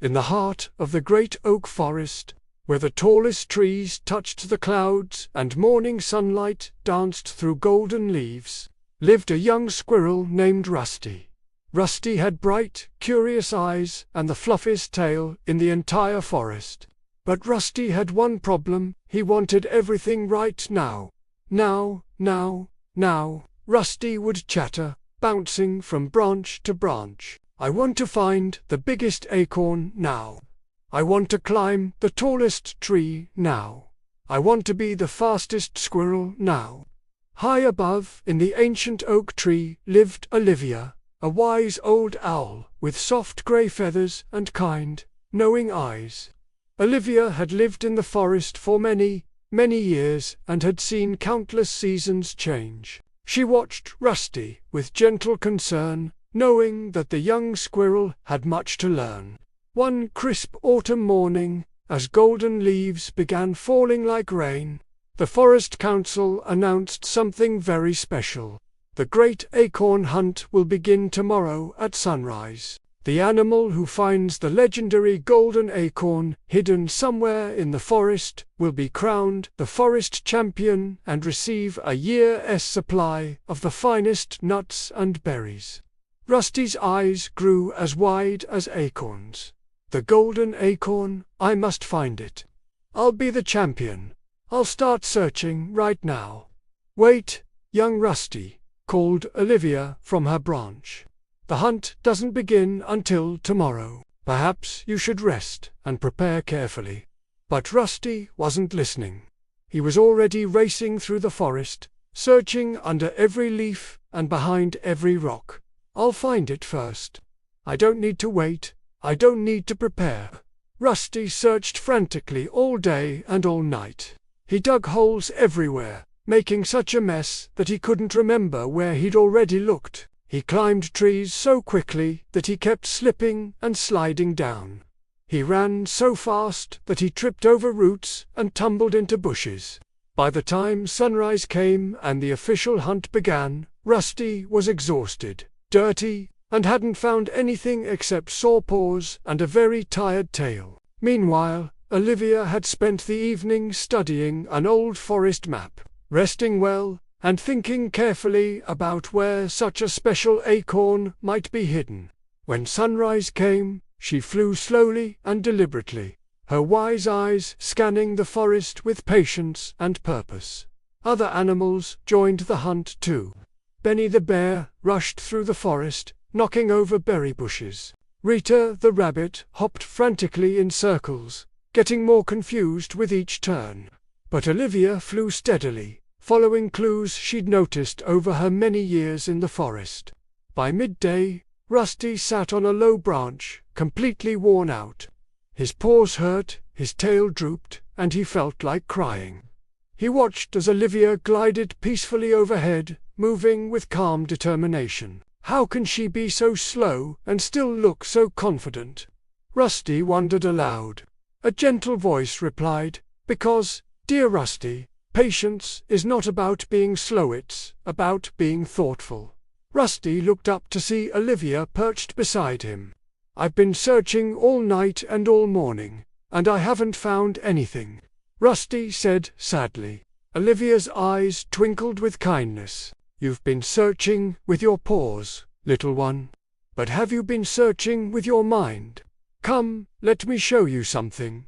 in the heart of the great oak forest, where the tallest trees touched the clouds and morning sunlight danced through golden leaves, lived a young squirrel named Rusty. Rusty had bright, curious eyes and the fluffiest tail in the entire forest. But Rusty had one problem: he wanted everything right now. Now, Rusty would chatter, bouncing from branch to branch. I want to find the biggest acorn now. I want to climb the tallest tree now. I want to be the fastest squirrel now. High above, in the ancient oak tree, lived Olivia, a wise old owl with soft grey feathers and kind, knowing eyes. Olivia had lived in the forest for many, many years and had seen countless seasons change. She watched Rusty with gentle concern, knowing that the young squirrel had much to learn. One crisp autumn morning, as golden leaves began falling like rain, the Forest Council announced something very special. The Great Acorn Hunt will begin tomorrow at sunrise. The animal who finds the legendary Golden Acorn hidden somewhere in the forest will be crowned the forest champion and receive a year's supply of the finest nuts and berries. Rusty's eyes grew as wide as acorns. The Golden Acorn, I must find it. I'll be the champion. I'll start searching right now. Wait, young Rusty, called Olivia from her branch. The hunt doesn't begin until tomorrow. Perhaps you should rest and prepare carefully. But Rusty wasn't listening. He was already racing through the forest, searching under every leaf and behind every rock. I'll find it first. I don't need to wait. I don't need to prepare. Rusty searched frantically all day and all night. He dug holes everywhere, making such a mess that he couldn't remember where he'd already looked. He climbed trees so quickly that he kept slipping and sliding down. He ran so fast that he tripped over roots and tumbled into bushes. By the time sunrise came and the official hunt began, Rusty was exhausted, dirty, and hadn't found anything except sore paws and a very tired tail. Meanwhile, Olivia had spent the evening studying an old forest map, resting well, and thinking carefully about where such a special acorn might be hidden. When sunrise came, she flew slowly and deliberately, her wise eyes scanning the forest with patience and purpose. Other animals joined the hunt too. Benny the bear rushed through the forest, knocking over berry bushes. Rita the rabbit hopped frantically in circles, getting more confused with each turn. But Olivia flew steadily, following clues she'd noticed over her many years in the forest. By midday, Rusty sat on a low branch, completely worn out. His paws hurt, his tail drooped, and he felt like crying. He watched as Olivia glided peacefully overhead, moving with calm determination. How can she be so slow and still look so confident? Rusty wondered aloud. A gentle voice replied, "Because, dear Rusty, patience is not about being slow, it's about being thoughtful." Rusty looked up to see Olivia perched beside him. "I've been searching all night and all morning, and I haven't found anything," Rusty said sadly. Olivia's eyes twinkled with kindness. "You've been searching with your paws, little one. But have you been searching with your mind? Come, let me show you something."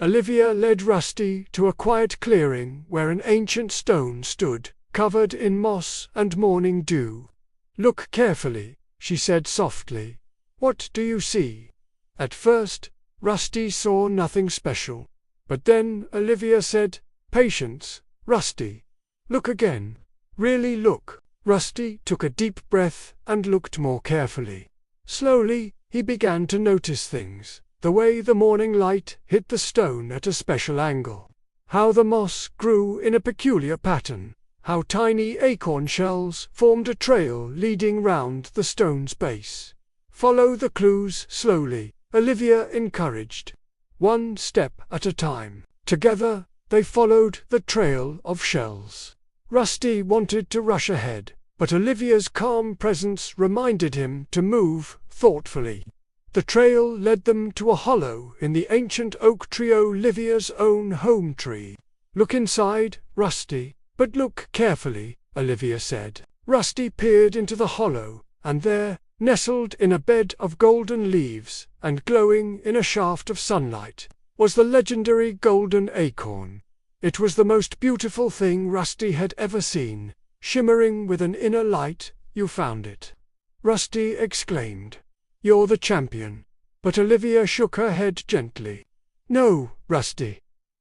Olivia led Rusty to a quiet clearing where an ancient stone stood, covered in moss and morning dew. "Look carefully," she said softly. "What do you see?" At first, Rusty saw nothing special. But then Olivia said, "Patience, Rusty. Look again. Really look." Rusty took a deep breath and looked more carefully. Slowly, he began to notice things. The way the morning light hit the stone at a special angle. How the moss grew in a peculiar pattern. How tiny acorn shells formed a trail leading round the stone's base. "Follow the clues slowly," Olivia encouraged. One step at a time. Together, they followed the trail of shells. Rusty wanted to rush ahead, but Olivia's calm presence reminded him to move thoughtfully. The trail led them to a hollow in the ancient oak tree, Olivia's own home tree. "Look inside, Rusty, but look carefully," Olivia said. Rusty peered into the hollow, and there, nestled in a bed of golden leaves, and glowing in a shaft of sunlight, was the legendary Golden Acorn. It was the most beautiful thing Rusty had ever seen, shimmering with an inner light. "You found it!" Rusty exclaimed. "You're the champion." But Olivia shook her head gently. "No, Rusty.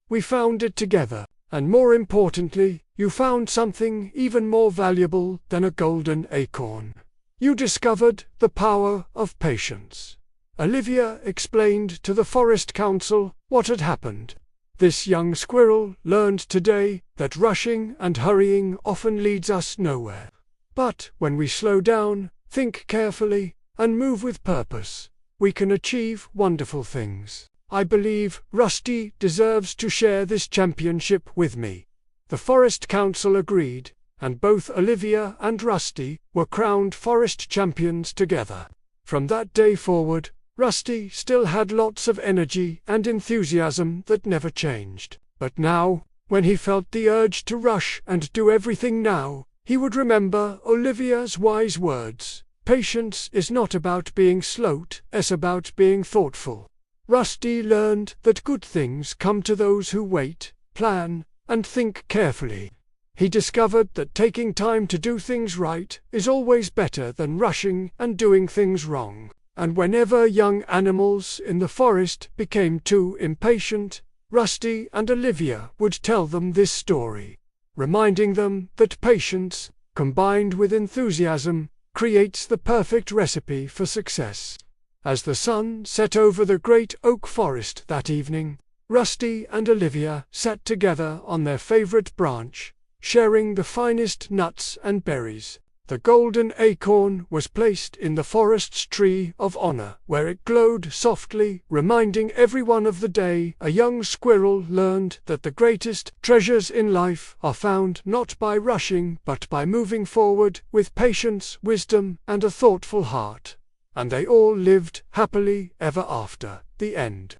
We found it together, and more importantly, you found something even more valuable than a golden acorn. You discovered the power of patience." Olivia explained to the Forest Council what had happened. "This young squirrel learned today that rushing and hurrying often leads us nowhere. But when we slow down, think carefully, and move with purpose, we can achieve wonderful things. I believe Rusty deserves to share this championship with me." The Forest Council agreed, and both Olivia and Rusty were crowned forest champions together. From that day forward, Rusty still had lots of energy and enthusiasm that never changed. But now, when he felt the urge to rush and do everything now, he would remember Olivia's wise words. Patience is not about being slow, it's about being thoughtful. Rusty learned that good things come to those who wait, plan, and think carefully. He discovered that taking time to do things right is always better than rushing and doing things wrong. And whenever young animals in the forest became too impatient, Rusty and Olivia would tell them this story, reminding them that patience, combined with enthusiasm, creates the perfect recipe for success. As the sun set over the great oak forest that evening, Rusty and Olivia sat together on their favorite branch, sharing the finest nuts and berries. The golden acorn was placed in the forest's tree of honor, where it glowed softly, reminding everyone of the day a young squirrel learned that the greatest treasures in life are found not by rushing but by moving forward with patience, wisdom, and a thoughtful heart. And they all lived happily ever after. The end.